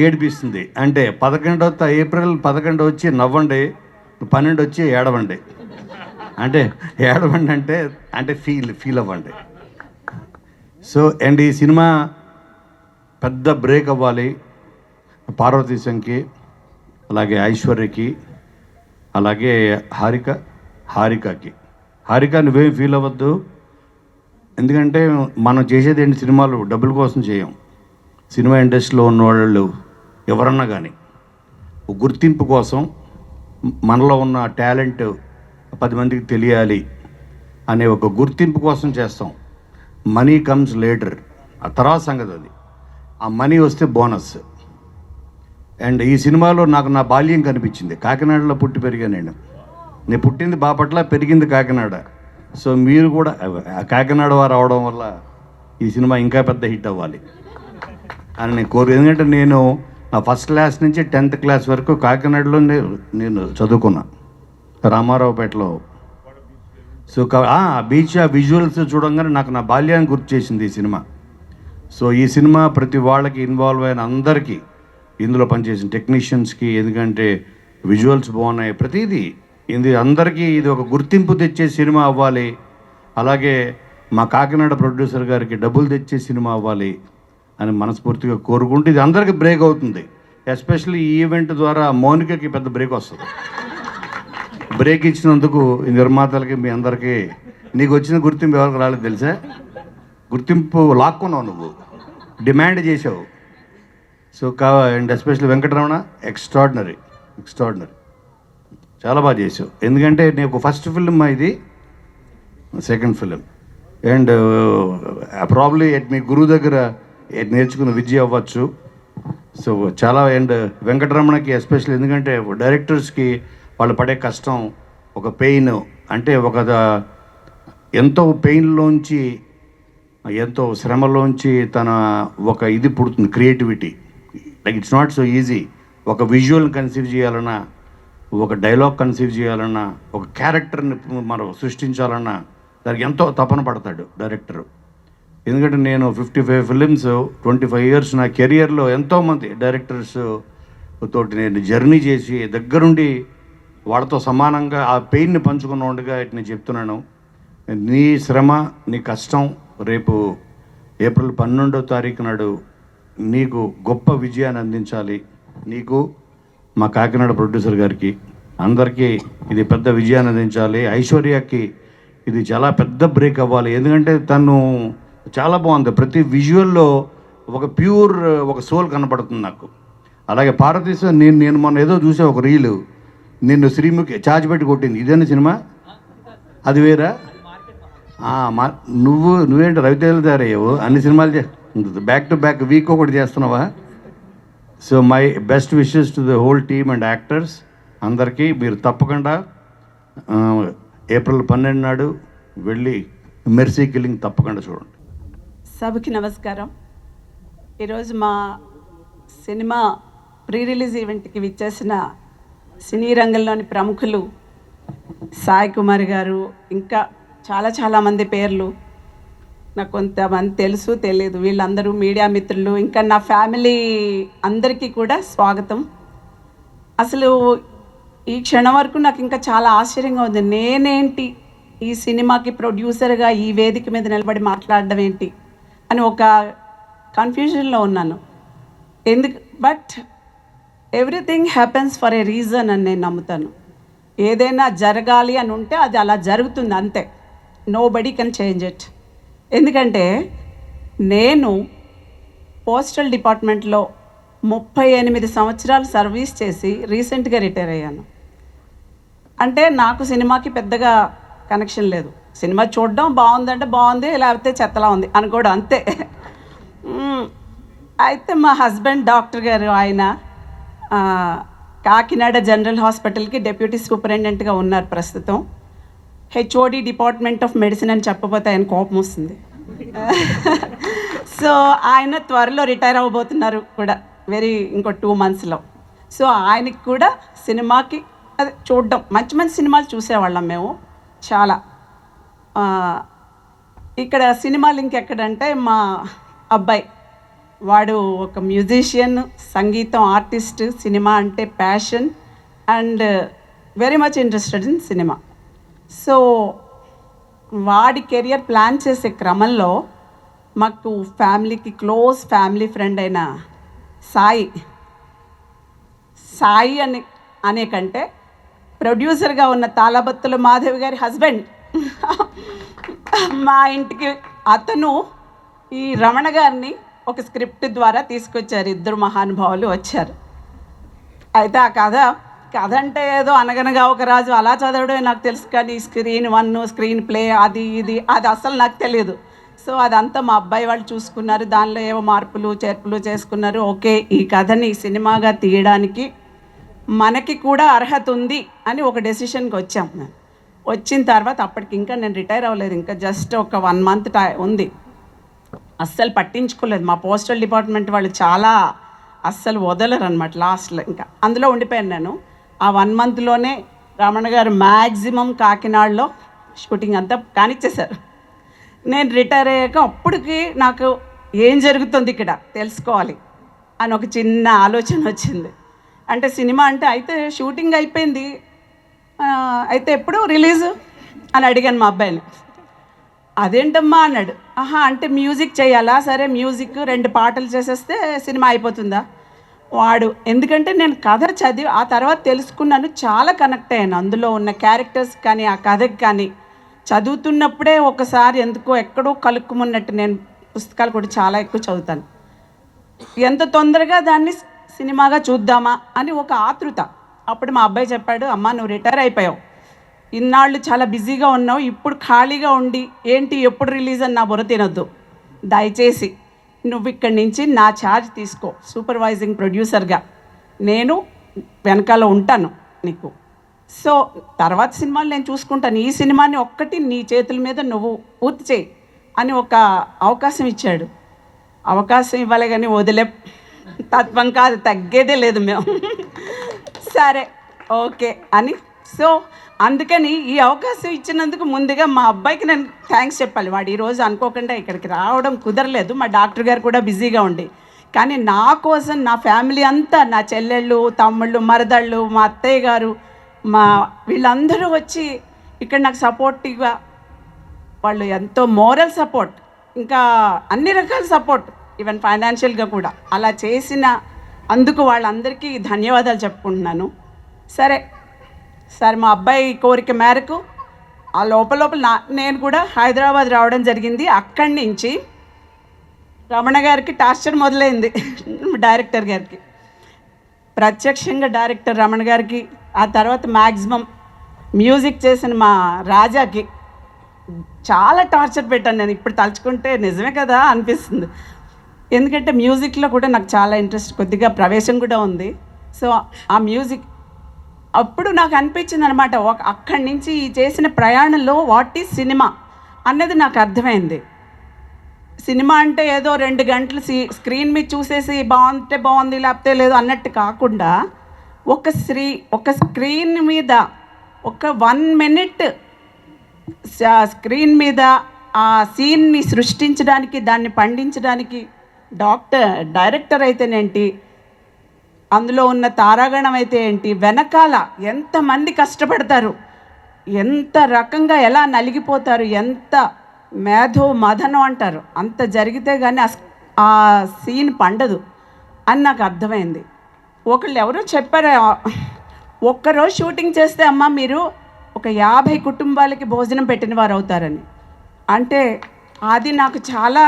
ఏడిపిస్తుంది అంటే ఏప్రిల్ 11 వచ్చి నవ్వండి, 12 వచ్చి ఏడవండి అంటే ఏడవండి అంటే ఫీల్ అవ్వండి. సో అండ్ ఈ సినిమా పెద్ద బ్రేక్ అవ్వాలి పార్వతీశంకి, అలాగే ఐశ్వర్యకి, అలాగే హారికకి. హారిక నువ్వేం ఫీల్ అవ్వద్దు, ఎందుకంటే మనం చేసేది ఏంటి, సినిమాలు డబ్బుల కోసం చేయం. సినిమా ఇండస్ట్రీలో ఉన్న వాళ్ళు ఎవరన్నా కానీ గుర్తింపు కోసం, మనలో ఉన్న టాలెంట్ 10 మందికి తెలియాలి అనే ఒక గుర్తింపు కోసం చేస్తాం. మనీ కమ్స్ లేటర్, ఆ తర్వాత సంగతి అది. ఆ మనీ వస్తే బోనస్. అండ్ ఈ సినిమాలో నాకు నా బాల్యం కనిపించింది. కాకినాడలో పుట్టి పెరిగా నేను పుట్టింది బాపట్ల, పెరిగింది కాకినాడ. సో మీరు కూడా కాకినాడ వారు అవడం వల్ల ఈ సినిమా ఇంకా పెద్ద హిట్ అవ్వాలి అని నేను ఎందుకంటే నేను నా ఫస్ట్ క్లాస్ నుంచి 10th క్లాస్ వరకు కాకినాడలో నేను చదువుకున్నా, రామారావుపేటలో. సో బీచ్ ఆ విజువల్స్ చూడంగానే నాకు నా బాల్యాన్ని గుర్తు చేసింది ఈ సినిమా. సో ఈ సినిమా ప్రతి వాళ్ళకి ఇన్వాల్వ్ అయిన అందరికీ, ఇందులో పనిచేసిన టెక్నీషియన్స్కి, ఎందుకంటే విజువల్స్ బాగున్నాయి, ప్రతిదీ ఇది అందరికీ ఇది ఒక గుర్తింపు తెచ్చే సినిమా అవ్వాలి. అలాగే మా కాకినాడ ప్రొడ్యూసర్ గారికి డబ్బులు తెచ్చే సినిమా అవ్వాలి అని మనస్ఫూర్తిగా కోరుకుంటూ, ఇది అందరికీ బ్రేక్ అవుతుంది. ఎస్పెషల్లీ ఈ ఈవెంట్ ద్వారా మౌనికకి పెద్ద బ్రేక్ వస్తుంది. బ్రేక్ ఇచ్చినందుకు ఈ నిర్మాతలకి, మీ అందరికీ, నీకు వచ్చిన గుర్తింపు ఎవరికి రాలేదు తెలుసా? గుర్తింపు లాక్కున్నావు, నువ్వు డిమాండ్ చేసావు. So and especially Venkataramana extraordinary చాలా బాగా చేసావు. ఎందుకంటే నీకు ఫస్ట్ ఫిల్మ్, ఇది సెకండ్ ఫిలిం. అండ్ ప్రాబ్లీ మీ గురువు దగ్గర నేర్చుకున్న విద్య అవ్వచ్చు. సో చాలా. అండ్ వెంకటరమణకి ఎస్పెషల్లీ, ఎందుకంటే డైరెక్టర్స్కి వాళ్ళు పడే కష్టం, ఒక పెయిన్, అంటే ఎంతో పెయిన్లోంచి, ఎంతో శ్రమలోంచి తన ఒక ఇది పుడుతుంది, creativity. Like it's not so easy. ఒక విజువల్ కన్సీవ్ చేయాలన్నా, ఒక డైలాగ్ కన్సీవ్ చేయాలన్నా, ఒక క్యారెక్టర్ని మనం సృష్టించాలన్నా దానికి ఎంతో తపన పడతాడు డైరెక్టరు. ఎందుకంటే నేను 55 ఫిలిమ్స్, 25 ఇయర్స్ నా కెరియర్లో ఎంతోమంది డైరెక్టర్స్ తోటి నేను జర్నీ చేసి దగ్గరుండి వాళ్ళతో సమానంగా ఆ పెయిన్ని పంచుకున్నట్టుగా నేను చెప్తున్నాను. నీ శ్రమ, నీ కష్టం రేపు ఏప్రిల్ 12వ తారీఖు నాడు నీకు గొప్ప విజయాన్ని అందించాలి. నీకు, మా కాకినాడ ప్రొడ్యూసర్ గారికి, అందరికీ ఇది పెద్ద విజయాన్ని అందించాలి. ఐశ్వర్యకి ఇది చాలా పెద్ద బ్రేక్ అవ్వాలి, ఎందుకంటే తను చాలా బాగుంది. ప్రతి విజువల్లో ఒక ప్యూర్, ఒక సోల్ కనపడుతుంది నాకు. అలాగే పార్వతీశం, నేను మొన్న ఏదో చూసా ఒక రీలు, నిన్ను శ్రీముఖి చార్జ్ పెట్టి కొట్టింది, ఇదేనా సినిమా? అది వేరా? నువ్వేంటి రవితేజ తయారయ్యావు, అన్ని సినిమాలు బ్యాక్ టు బ్యాక్ వీక్ ఒకటి చేస్తున్నావా? So my best wishes to the whole team and actors అందరికీ. మీరు తప్పకుండా ఏప్రిల్ 12 నాడు వెళ్ళి మెర్సీ కిల్లింగ్ తప్పకుండా చూడండి. సభకి నమస్కారం. ఈరోజు మా సినిమా ప్రీ రిలీజ్ ఈవెంట్కి విచ్చేసిన సినీ రంగంలోని ప్రముఖులు సాయి కుమార్ గారు, ఇంకా చాలామంది పేర్లు నాకు కొంతమంది తెలుసు, తెలియదు, వీళ్ళందరూ మీడియా మిత్రులు, ఇంకా నా ఫ్యామిలీ అందరికీ కూడా స్వాగతం. అసలు ఈ క్షణం వరకు నాకు ఇంకా చాలా ఆశ్చర్యంగా ఉంది. నేనేంటి ఈ సినిమాకి ప్రొడ్యూసర్గా ఈ వేదిక మీద నిలబడి మాట్లాడడం ఏంటి అని ఒక కన్ఫ్యూజన్లో ఉన్నాను. But everything happens for a reason అని నేను నమ్ముతాను. ఏదైనా జరగాలి అని ఉంటే అది అలా జరుగుతుంది, అంతే. Nobody can change it. ఎందుకంటే నేను పోస్టల్ డిపార్ట్మెంట్లో 38 సంవత్సరాలు సర్వీస్ చేసి రీసెంట్గా రిటైర్ అయ్యాను. అంటే నాకు సినిమాకి పెద్దగా కనెక్షన్ లేదు. సినిమా చూడడం బాగుందంటే బాగుంది, లేకపోతే చెత్తలా ఉంది అనుకోవడం, అంతే. అయితే మా హస్బెండ్ డాక్టర్ గారు, ఆయన కాకినాడ జనరల్ హాస్పిటల్కి డెప్యూటీ సూపరింటెండెంట్గా ఉన్నారు ప్రస్తుతం. హెచ్ఓడి డిపార్ట్మెంట్ ఆఫ్ మెడిసిన్ అని చెప్పబోతే ఆయన కోపం వస్తుంది. సో ఆయన త్వరలో రిటైర్ అవ్వబోతున్నారు కూడా, ఇంకో 2 monthsలో. సో ఆయనకి కూడా సినిమాకి అదే చూడడం, మంచి సినిమాలు చూసేవాళ్ళం మేము చాలా. ఇక్కడ సినిమాలు ఇంకెక్కడంటే మా అబ్బాయి, వాడు ఒక మ్యూజిషియన్, సంగీతం ఆర్టిస్ట్, సినిమా అంటే passion. And very much interested in cinema. So వాడి కెరియర్ ప్లాన్ చేసే క్రమంలో మాకు ఫ్యామిలీకి క్లోజ్ ఫ్యామిలీ ఫ్రెండ్ అయిన సాయి అనే కంటే ప్రొడ్యూసర్గా ఉన్న తాళబత్తుల మాధవి గారి హస్బెండ్ మా ఇంటికి అతను ఈ రమణ గారిని ఒక స్క్రిప్ట్ ద్వారా తీసుకొచ్చారు. ఇద్దరు మహానుభావులు వచ్చారు. అయితే ఆ కథ అంటే ఏదో అనగనగా ఒక రాజు అలా చదవడమే నాకు తెలుసు, కానీ స్క్రీన్ 1 స్క్రీన్ ప్లే అది అసలు నాకు తెలియదు. సో అదంతా మా అబ్బాయి వాళ్ళు చూసుకున్నారు. దానిలో ఏవో మార్పులు చేర్పులు చేసుకున్నారు. ఓకే, ఈ కథని సినిమాగా తీయడానికి మనకి కూడా అర్హత ఉంది అని ఒక డెసిషన్కి వచ్చాం. మేము వచ్చిన తర్వాత అప్పటికి ఇంకా నేను రిటైర్ అవ్వలేదు, ఇంకా జస్ట్ ఒక 1 మంత్ ఉంది. అస్సలు పట్టించుకోలేదు. మా పోస్టల్ డిపార్ట్మెంట్ వాళ్ళు చాలా అస్సలు వదలరు అనమాట. లాస్ట్లో ఇంకా అందులో ఉండిపోయాను నేను. ఆ 1 మంత్లోనే రమణ గారు మ్యాక్సిమం కాకినాడలో షూటింగ్ అంతా కానిచ్చేశారు. నేను రిటైర్ అయ్యాక అప్పటికి నాకు ఏం జరుగుతుంది ఇక్కడ తెలుసుకోవాలి అని ఒక చిన్న ఆలోచన వచ్చింది. అంటే సినిమా అంటే అయితే షూటింగ్ అయిపోయింది, అయితే ఎప్పుడు రిలీజు అని అడిగాను మా అబ్బాయిని. అదేంటమ్మా అన్నాడు. అంటే మ్యూజిక్ చేయాలా? సరే మ్యూజిక్ 2 పాటలు చేసేస్తే సినిమా అయిపోతుందా? వాడు ఎందుకంటే నేను కథ చదివి ఆ తర్వాత తెలుసుకున్నాను, చాలా కనెక్ట్ అయ్యాను అందులో ఉన్న క్యారెక్టర్స్ కానీ ఆ కథకి కానీ. చదువుతున్నప్పుడే ఒకసారి ఎందుకో ఎక్కడో కలుక్కుమన్నట్టు, నేను పుస్తకాలు కూడా చాలా ఎక్కువ చదువుతాను, ఎంత తొందరగా దాన్ని సినిమాగా చూద్దామా అని ఒక ఆతృత. అప్పుడు మా అబ్బాయి చెప్పాడు, అమ్మ నువ్వు రిటైర్ అయిపోయావు, ఇన్నాళ్ళు చాలా బిజీగా ఉన్నావు, ఇప్పుడు ఖాళీగా ఉండి ఏంటి ఎప్పుడు రిలీజ్ అని నా బుర్ర తినొద్దు, దయచేసి నువ్వు ఇక్కడి నుంచి నా ఛార్జ్ తీసుకో, సూపర్వైజింగ్ ప్రొడ్యూసర్గా నేను వెనకాల ఉంటాను నీకు. సో తర్వాత సినిమాలు నేను చూసుకుంటాను, ఈ సినిమాని ఒక్కటి నీ చేతుల మీద నువ్వు పూర్తి చేయి అని ఒక అవకాశం ఇచ్చాడు. అవకాశం ఇవ్వాలి కానీ వదిలే తత్వం కాదు, తగ్గేదే లేదు మేము. సరే ఓకే అని. సో అందుకని ఈ అవకాశం ఇచ్చినందుకు ముందుగా మా అబ్బాయికి నేను థ్యాంక్స్ చెప్పాలి. వాడు ఈరోజు అనుకోకుండా ఇక్కడికి రావడం కుదరలేదు, మా డాక్టర్ గారు కూడా బిజీగా ఉండి. కానీ నా కోసం నా ఫ్యామిలీ అంతా, నా చెల్లెళ్ళు, తమ్ముళ్ళు, మరదళ్ళు, మా అత్తయ్య గారు, వీళ్ళందరూ వచ్చి ఇక్కడ నాకు సపోర్టివ్గా, వాళ్ళు ఎంతో మోరల్ సపోర్ట్, ఇంకా అన్ని రకాల సపోర్ట్, ఈవెన్ ఫైనాన్షియల్గా కూడా అలా చేసిన అందుకు వాళ్ళందరికీ ధన్యవాదాలు చెప్పుకుంటున్నాను. సరే మా అబ్బాయి కోరిక మేరకు ఆ లోపల నేను కూడా హైదరాబాద్ రావడం జరిగింది. అక్కడి నుంచి రమణ గారికి టార్చర్ మొదలైంది, డైరెక్టర్ గారికి, ప్రత్యక్షంగా డైరెక్టర్ రమణ గారికి, ఆ తర్వాత మ్యాక్సిమం మ్యూజిక్ చేసిన మా రాజాకి చాలా టార్చర్ పెట్టాను నేను. ఇప్పుడు తలుచుకుంటే నిజమే కదా అనిపిస్తుంది, ఎందుకంటే మ్యూజిక్లో కూడా నాకు చాలా ఇంట్రెస్ట్, కొద్దిగా ప్రవేశం కూడా ఉంది. సో ఆ మ్యూజిక్ అప్పుడు నాకు అనిపించింది అనమాట, అక్కడి నుంచి చేసిన ప్రయాణంలో వాట్ ఈజ్ సినిమా అన్నది నాకు అర్థమైంది. సినిమా అంటే ఏదో 2 గంటలు స్క్రీన్ మీద చూసేసి బాగుంటే బాగుంది లేకపోతే లేదు అన్నట్టు కాకుండా, ఒక స్క్రీన్ మీద ఒక 1 మినిట్ స్క్రీన్ మీద ఆ సీన్ని సృష్టించడానికి, దాన్ని పండించడానికి డైరెక్టర్ అయితేనేంటి, అందులో ఉన్న తారాగణం అయితే ఏంటి, వెనకాల ఎంతమంది కష్టపడతారు, ఎంత రకంగా ఎలా నలిగిపోతారు, ఎంత మేధో మదనం అంటారు, అంత జరిగితే కానీ ఆ సీన్ పండదు అని నాకు అర్థమైంది. ఒకళ్ళు ఎవరో చెప్పారు, ఒక్కరోజు షూటింగ్ చేస్తే అమ్మ మీరు ఒక 50 కుటుంబాలకి భోజనం పెట్టిన వారు అవుతారని. అంటే అది నాకు చాలా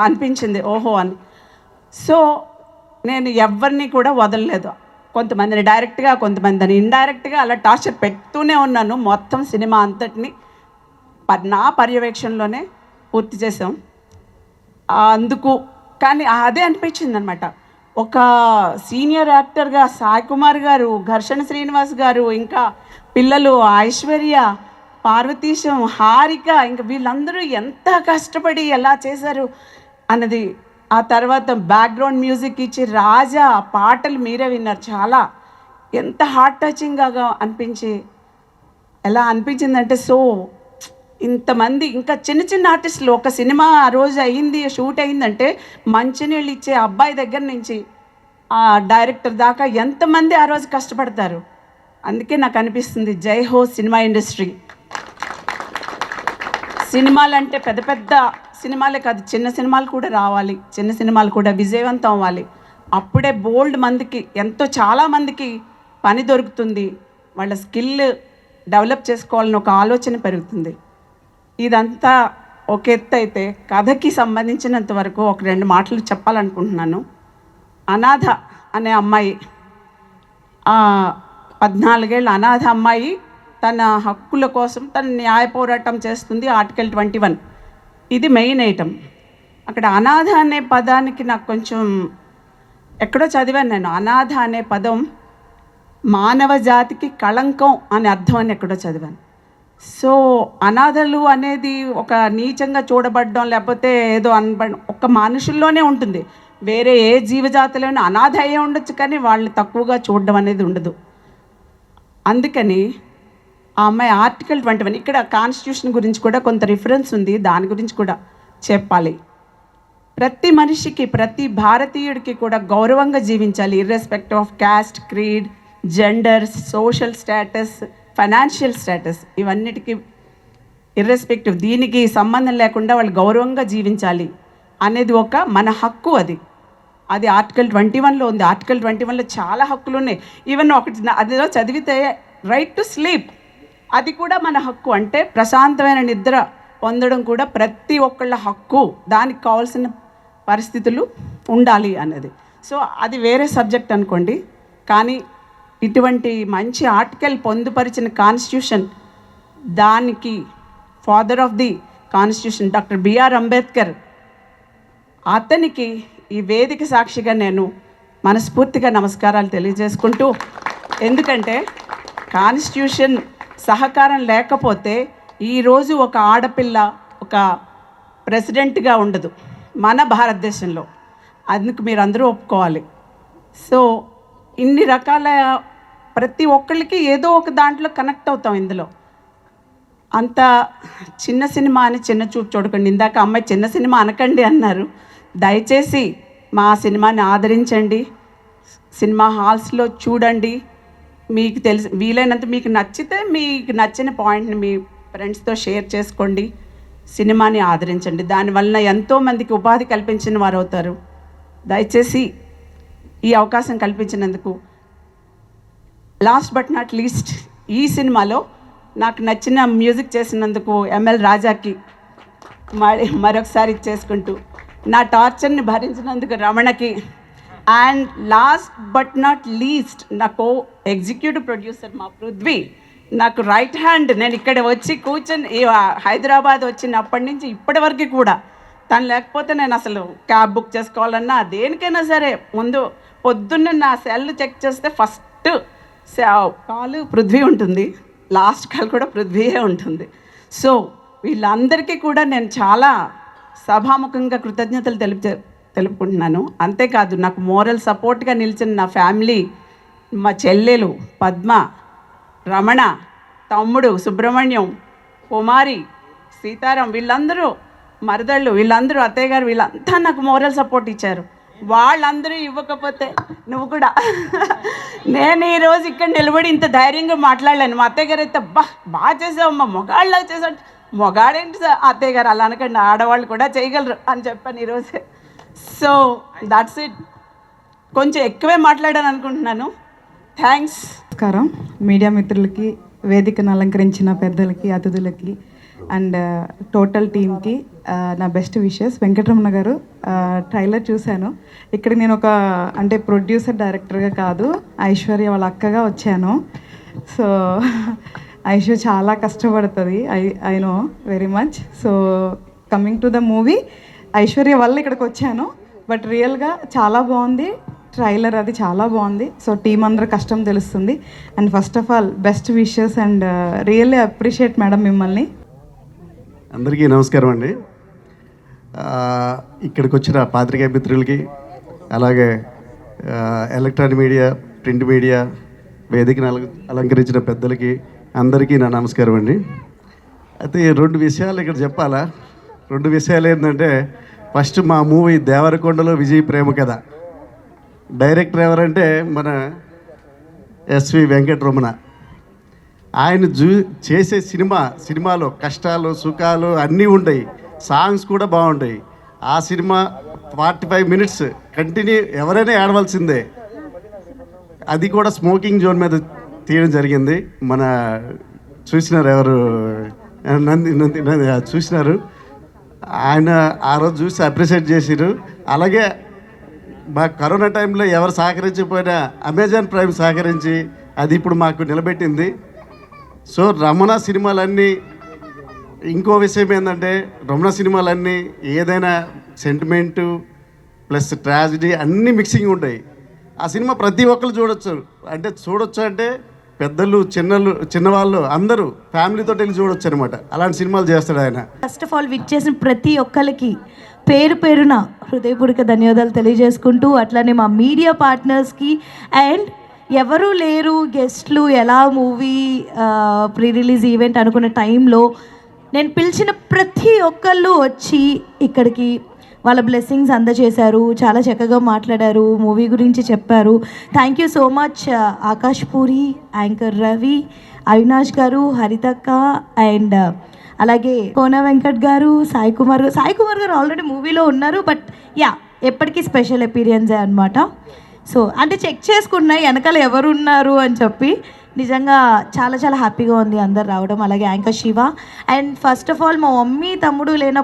అనిపించింది, ఓహో అని. సో నేను ఎవరిని కూడా వదలలేదు, కొంతమందిని డైరెక్ట్గా కొంతమందిని ఇండైరెక్ట్గా అలా టార్చర్ పెడుతూనే ఉన్నాను. మొత్తం సినిమా అంతటిని నా పర్యవేక్షణలోనే పూర్తి చేసాం. అందుకు కానీ అదే అనిపించింది అనమాట, ఒక సీనియర్ యాక్టర్గా సాయి కుమార్ గారు, ఘర్షణ శ్రీనివాస్ గారు, ఇంకా పిల్లలు ఐశ్వర్య, పార్వతీశం, హారిక, ఇంకా వీళ్ళందరూ ఎంత కష్టపడి ఎలా చేశారు అన్నది. ఆ తర్వాత బ్యాక్గ్రౌండ్ మ్యూజిక్ ఇచ్చి రాజా పాటలు మీరే విన్నారు, చాలా ఎంత హార్ట్ టచింగ్గా అనిపించి, ఎలా అనిపించిందంటే సో ఇంతమంది ఇంకా చిన్న చిన్న ఆర్టిస్టులు, ఒక సినిమా ఆ రోజు అయింది, షూట్ అయిందంటే మంచినీళ్ళు ఇచ్చే అబ్బాయి దగ్గర నుంచి ఆ డైరెక్టర్ దాకా ఎంతమంది ఆ రోజు కష్టపడతారు అందుకే నాకు అనిపిస్తుంది జై హో సినిమా ఇండస్ట్రీ. సినిమాలు అంటే పెద్ద పెద్ద సినిమాలే కాదు, చిన్న సినిమాలు కూడా రావాలి, చిన్న సినిమాలు కూడా విజయవంతం అవ్వాలి. అప్పుడే బోల్డ్ మందికి చాలా మందికి పని దొరుకుతుంది, వాళ్ళ స్కిల్ డెవలప్ చేసుకోవాలని ఒక ఆలోచన పెరుగుతుంది. ఇదంతా ఒక ఎత్తు అయితే కథకి సంబంధించినంత వరకు ఒక 2 మాటలు చెప్పాలనుకుంటున్నాను. అనాథ అనే అమ్మాయి, 14 ఏళ్ళ అనాథ అమ్మాయి తన హక్కుల కోసం తన న్యాయ పోరాటం చేస్తుంది. ఆర్టికల్ 21 ఇది మెయిన్ ఐటమ్. అక్కడ అనాథ అనే పదానికి నాకు కొంచెం ఎక్కడో చదివాను నేను. అనాథ అనే పదం మానవ జాతికి కళంకం అని అర్థం అని ఎక్కడో చదివాను. సో అనాథలు అనేది ఒక నీచంగా చూడబడడం లేకపోతే ఏదో అనబడడం ఒక మనుషుల్లోనే ఉంటుంది. వేరే ఏ జీవజాతిలోనే అనాథ అయ్యే ఉండొచ్చు, కానీ వాళ్ళని తక్కువగా చూడడం అనేది ఉండదు. అందుకని ఆ అమ్మాయి ఆర్టికల్ 21 ఇక్కడ కాన్స్టిట్యూషన్ గురించి కూడా కొంత రిఫరెన్స్ ఉంది, దాని గురించి కూడా చెప్పాలి. ప్రతి మనిషికి, ప్రతి భారతీయుడికి కూడా గౌరవంగా జీవించాలి, irrespective of caste, creed, gender, social status, financial status, ఇవన్నిటికీ ఇర్రెస్పెక్టివ్, దీనికి సంబంధం లేకుండా వాళ్ళు గౌరవంగా జీవించాలి అనేది ఒక మన హక్కు. అది ఆర్టికల్ 21లో ఉంది. ఆర్టికల్ 21లో చాలా హక్కులు ఉన్నాయి. ఈవెన్ ఒకటి అదిలో చదివితే రైట్ టు స్లీప్, అది కూడా మన హక్కు. అంటే ప్రశాంతమైన నిద్ర పొందడం కూడా ప్రతి ఒక్కళ్ళ హక్కు, దానికి కావాల్సిన పరిస్థితులు ఉండాలి అన్నది. సో అది వేరే సబ్జెక్ట్ అనుకోండి, కానీ ఇటువంటి మంచి ఆర్టికల్ పొందుపరిచిన కాన్స్టిట్యూషన్, దానికి father of the constitution doctor B R Ambedkar, అతనికి ఈ వేదిక సాక్షిగా నేను మనస్ఫూర్తిగా నమస్కారాలు తెలియజేసుకుంటూ, ఎందుకంటే కాన్స్టిట్యూషన్ సహకారం లేకపోతే ఈరోజు ఒక ఆడపిల్ల ఒక ప్రెసిడెంట్గా ఉండదు మన భారతదేశంలో. అందుకు మీరు అందరూ ఒప్పుకోవాలి. సో ఇన్ని రకాల ప్రతి ఒక్కళ్ళకి ఏదో ఒక దాంట్లో కనెక్ట్ అవుతాం. ఇందులో అంత చిన్న సినిమా అని చిన్న చూపు చూడకండి. ఇందాక అమ్మాయి చిన్న సినిమా అనకండి అన్నారు. దయచేసి మా సినిమాని ఆదరించండి, సినిమా హాల్స్లో చూడండి. మీకు వీలైనంత మీకు నచ్చితే మీకు నచ్చిన పాయింట్ని మీ ఫ్రెండ్స్తో షేర్ చేసుకోండి, సినిమాని ఆదరించండి. దానివల్ల ఎంతోమందికి ఉపాధి కల్పించిన వారు అవుతారు. దయచేసి ఈ అవకాశం కల్పించినందుకు, లాస్ట్ బట్ నాట్ లీస్ట్ ఈ సినిమాలో నాకు నచ్చిన మ్యూజిక్ చేసినందుకు ఎంఎల్ రాజాకి మరొకసారి ఇచ్చేసుకుంటూ, నా టార్చర్ని భరించినందుకు రమణకి, and last but not least నా ఎగ్జిక్యూటివ్ ప్రొడ్యూసర్ మా పృథ్వీ, నాకు రైట్ హ్యాండ్. నేను ఇక్కడ వచ్చి కూర్చొని హైదరాబాద్ వచ్చినప్పటి నుంచి ఇప్పటి వరకు కూడా తను లేకపోతే నేను అసలు క్యాబ్ బుక్ చేసుకోవాలన్నా దేనికైనా సరే ముందు పొద్దున్న నా సెల్ చెక్ చేస్తే ఫస్ట్ కాల్ పృథ్వీ ఉంటుంది, లాస్ట్ కాల్ కూడా పృథ్వీయే ఉంటుంది. సో వీళ్ళందరికీ కూడా నేను చాలా సభాముఖంగా కృతజ్ఞతలు తెలుపుకుంటున్నాను. అంతేకాదు నాకు మోరల్ సపోర్ట్గా నిలిచిన నా ఫ్యామిలీ, మా చెల్లెలు పద్మ, రమణ, తమ్ముడు సుబ్రహ్మణ్యం, కుమారి, సీతారాం, వీళ్ళందరూ మరదళ్ళు, వీళ్ళందరూ అత్తయ్య గారు, వీళ్ళంతా నాకు మోరల్ సపోర్ట్ ఇచ్చారు. వాళ్ళందరూ ఇవ్వకపోతే నువ్వు కూడా నేను ఈరోజు ఇక్కడ నిలబడి ఇంత ధైర్యంగా మాట్లాడలేను. మా అత్తయ్య గారు అయితే బాగా చేసావమ్మా, మొగాళ్ళ చేసావు. మొగాడేంటి సార్ అత్తయ్య గారు అలా అనకండి, ఆడవాళ్ళు కూడా చేయగలరు అని చెప్పాను ఈరోజే. So that's it. కొంచెం ఎక్కువే మాట్లాడాను అనుకుంటున్నాను. థ్యాంక్స్. నమస్కారం మీడియా మిత్రులకి, వేదికను అలంకరించిన పెద్దలకి, అతిథులకి అండ్ టోటల్ టీమ్కి నా బెస్ట్ విషెస్. వెంకటరమణ గారు, ట్రైలర్ చూశాను. ఇక్కడ నేను ఒక అంటే ప్రొడ్యూసర్ డైరెక్టర్గా కాదు, ఐశ్వర్య వాళ్ళ అక్కగా వచ్చాను. సో ఐశ్వర్య చాలా కష్టపడుతుంది, I know very much. So coming to the movie, Aishwarya వల్ల ఇక్కడికి వచ్చాను. బట్ రియల్గా చాలా బాగుంది ట్రైలర్, అది చాలా బాగుంది. సో టీం అందరూ కష్టం తెలుస్తుంది. And first of all best wishes and really appreciate madam మిమ్మల్ని. అందరికీ నమస్కారం అండి. ఇక్కడికి వచ్చిన పాత్రికేయ మిత్రులకి, అలాగే ఎలక్ట్రానిక్ మీడియా, ప్రింట్ మీడియా, వేదికను అలంకరించిన పెద్దలకి అందరికీ నా నమస్కారం అండి. అయితే 2 విషయాలు ఇక్కడ చెప్పాలా. 2 విషయాలు ఏంటంటే, ఫస్ట్ మా మూవీ దేవరకొండలో విజయ్ ప్రేమ కథ. డైరెక్టర్ ఎవరంటే మన ఎస్వి వెంకటరమణ. ఆయన చేసే సినిమాలో కష్టాలు సుఖాలు అన్నీ ఉంటాయి, సాంగ్స్ కూడా బాగుంటాయి. ఆ సినిమా 45 minutes కంటిన్యూ ఎవరైనా ఏడవలసిందే. అది కూడా స్మోకింగ్ జోన్ మీద తీయడం జరిగింది. మన చూసినారు ఎవరు, నంది చూసినారు. ఆయన ఆ రోజు చూసి అప్రిషియేట్ చేసిరు. అలాగే మా కరోనా టైంలో ఎవరు సహకరించకపోయినా అమెజాన్ ప్రైమ్ సహకరించి అది ఇప్పుడు మాకు నిలబెట్టింది. సో రమణ సినిమాలన్నీ, ఇంకో విషయం ఏంటంటే రమణ సినిమాలన్నీ ఏదైనా సెంటిమెంటు ప్లస్ ట్రాజిడీ అన్నీ మిక్సింగ్ ఉంటాయి. ఆ సినిమా ప్రతి ఒక్కరు చూడొచ్చు అంటే పెద్దలు చిన్నవాళ్ళు అందరూ ఫ్యామిలీతో వెళ్ళి చూడొచ్చు అనమాట. అలాంటి సినిమాలు చేస్తాడు ఆయన. ఫస్ట్ ఆఫ్ ఆల్ విచ్చేసిన ప్రతి ఒక్కరికి పేరున హృదయపూర్వక ధన్యవాదాలు తెలియజేసుకుంటూ, అట్లానే మా మీడియా పార్ట్నర్స్కి అండ్ ఎవరూ లేరు గెస్ట్లు ఎలా మూవీ ప్రీ రిలీజ్ ఈవెంట్ అనుకున్న టైంలో నేను పిలిచిన ప్రతి ఒక్కళ్ళు వచ్చి ఇక్కడికి వాళ్ళ బ్లెస్సింగ్స్ అందజేశారు. చాలా చక్కగా మాట్లాడారు, మూవీ గురించి చెప్పారు. Thank you so much Akash puri, anchor Ravi, Avinash గారు, హరితక్క అండ్ అలాగే కోన వెంకట్ గారు, సాయి కుమార్ గారు ఆల్రెడీ మూవీలో ఉన్నారు. బట్ యా, ఎప్పటికీ స్పెషల్ ఎపీరియన్సే అనమాట. సో అంటే చెక్ చేసుకున్నాయి వెనకాల ఎవరు ఉన్నారు అని చెప్పి. నిజంగా చాలా చాలా హ్యాపీగా ఉంది అందరు రావడం. అలాగే anchor Shiva and first of all మా మమ్మీ తమ్ముడు లేన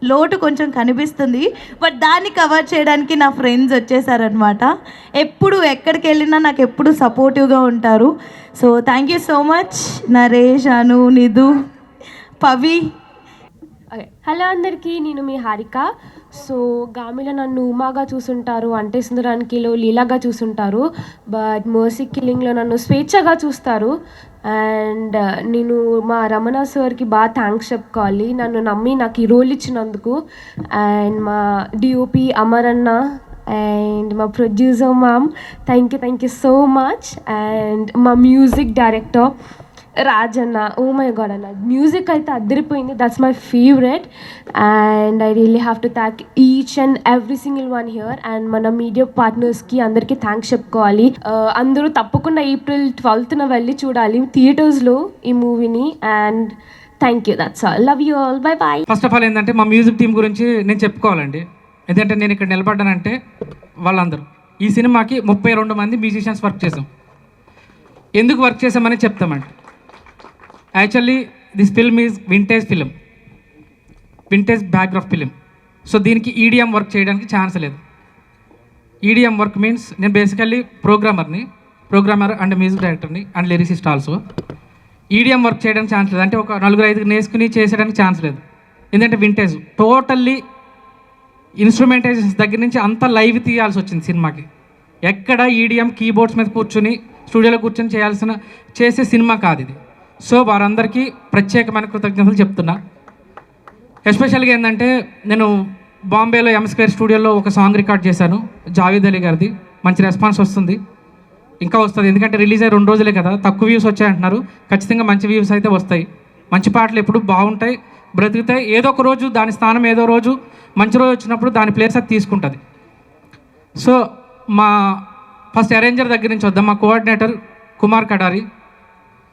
లోటు కొంచెం కనిపిస్తుంది, బట్ దాన్ని కవర్ చేయడానికి నా ఫ్రెండ్స్ వచ్చేసారనమాట. ఎప్పుడు ఎక్కడికి వెళ్ళినా నాకు ఎప్పుడు సపోర్టివ్గా ఉంటారు. So thank you so much Naresh, Anu, Nidhu, Pavi. Hello అందరికీ, నేను మీ హారిక. సో గామిలో నన్ను ఉమాగా చూసుంటారు, అంటే సుందరానికిలో లీలాగా చూసుంటారు, బట్ మర్సీ కిల్లింగ్లో నన్ను స్వేచ్ఛగా చూస్తారు. అండ్ నేను మా రమణ సార్కి బాగా థ్యాంక్స్ చెప్పుకోవాలి, నన్ను నమ్మి నాకు ఈ రోల్ ఇచ్చినందుకు. అండ్ మా డిఓపి అమర్ అన్న అండ్ మా producer ma'am, thank you so much. And మా music director Rajanna, oh my god అన్న, మ్యూజిక్ అయితే అదిరిపోయింది. That's my favourite. And I really have to thank each and every single one here. And మన media పార్ట్నర్స్కి అందరికీ thanks చెప్పుకోవాలి. అందరూ తప్పకుండా April 12th వెళ్ళి చూడాలి థియేటర్స్లో ఈ మూవీని. And thank you, that's all. Love you all, bye bye. First of all ఏంటంటే మా మ్యూజిక్ టీం గురించి నేను చెప్పుకోవాలండి. ఎందుకంటే నేను ఇక్కడ నిలబడ్డానంటే వాళ్ళందరూ ఈ సినిమాకి 32 మంది మ్యూజిషియన్స్ వర్క్ చేసాం. ఎందుకు వర్క్ చేసామని చెప్తామండి. Actually this film is vintage background film. So దీనికి ఈడిఎం వర్క్ చేయడానికి ఛాన్స్ లేదు. ఈడిఎం వర్క్ మీన్స్ నేను బేసికల్లీ ప్రోగ్రామర్ అండ్ మ్యూజిక్ డైరెక్టర్ని and lyricist also. EDM work చేయడానికి ఛాన్స్ లేదు, అంటే ఒక 4-5 నేర్చుకుని చేసేయడానికి ఛాన్స్ లేదు. ఎందుకంటే వింటేజ్ టోటల్లీ ఇన్స్ట్రుమెంటైజేషన్స్ దగ్గర నుంచి అంతా లైవ్ తీయాల్సి వచ్చింది సినిమాకి. ఎక్కడ ఈడిఎం కీబోర్డ్స్ మీద కూర్చొని స్టూడియోలో కూర్చొని చేసే సినిమా కాదు ఇది. సో వారందరికీ ప్రత్యేకమైన కృతజ్ఞతలు చెప్తున్నా. ఎస్పెషల్గా ఏంటంటే నేను బాంబేలో M² స్టూడియోలో ఒక సాంగ్ రికార్డ్ చేశాను జావేద్ అలీ గారిది. మంచి రెస్పాన్స్ వస్తుంది, ఇంకా వస్తుంది. ఎందుకంటే రిలీజ్ అయ్యి 2 రోజులే కదా, తక్కువ వ్యూస్ వచ్చాయంటున్నారు. ఖచ్చితంగా మంచి వ్యూస్ అయితే వస్తాయి. మంచి పాటలు ఎప్పుడు బాగుంటాయి, బ్రతుకుతాయి. ఏదో ఒక రోజు దాని స్థానం ఏదో రోజు మంచి రోజు వచ్చినప్పుడు దాని ప్లేస్ అది తీసుకుంటుంది. సో మా ఫస్ట్ అరేంజర్ దగ్గర నుంచి వద్దాం. మా కోఆర్డినేటర్ కుమార్ కడారి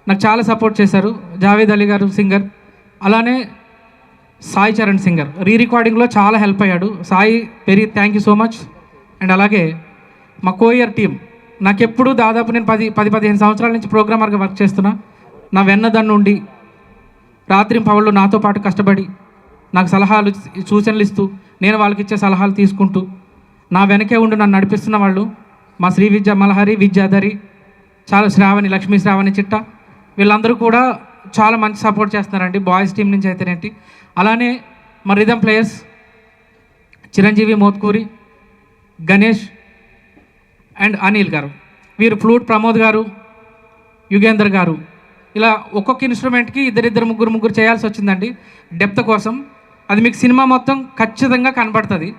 నాకు చాలా సపోర్ట్ చేశారు. జావేద్ అలీ గారు సింగర్, అలానే సాయి చరణ్ సింగర్ రికార్డింగ్లో చాలా హెల్ప్ అయ్యాడు. Sai very thank you so much. And అలాగే మా కోయర్ టీం, నాకెప్పుడు దాదాపు నేను 10-15 సంవత్సరాల నుంచి ప్రోగ్రామర్గా వర్క్ చేస్తున్నా. నా వెన్నదన్ను ఉండి రాత్రి పవళ్ళు నాతో పాటు కష్టపడి నాకు సలహాలు సూచనలు ఇస్తూ నేను వాళ్ళకి ఇచ్చే సలహాలు తీసుకుంటూ నా వెనకే ఉండి నన్ను నడిపిస్తున్న వాళ్ళు మా శ్రీ విద్య మలహరి, విద్యాధరి, చాలా శ్రావణి, లక్ష్మీ శ్రావణి, చిట్ట, వీళ్ళందరూ కూడా చాలా మంచి సపోర్ట్ చేస్తున్నారండి. బాయ్స్ టీం నుంచి అయితేనేంటి. అలానే మా rhythm players Chiranjeevi Motkuri, Ganesh and Anil గారు, వీరు ఫ్లూట్ ప్రమోద్ గారు, యుగేందర్ గారు, ఇలా ఒక్కొక్క ఇన్స్ట్రుమెంట్కి ఇద్దరు ముగ్గురు చేయాల్సి వచ్చిందండి డెప్త్ కోసం. అది మీకు సినిమా మొత్తం ఖచ్చితంగా కనబడుతుంది.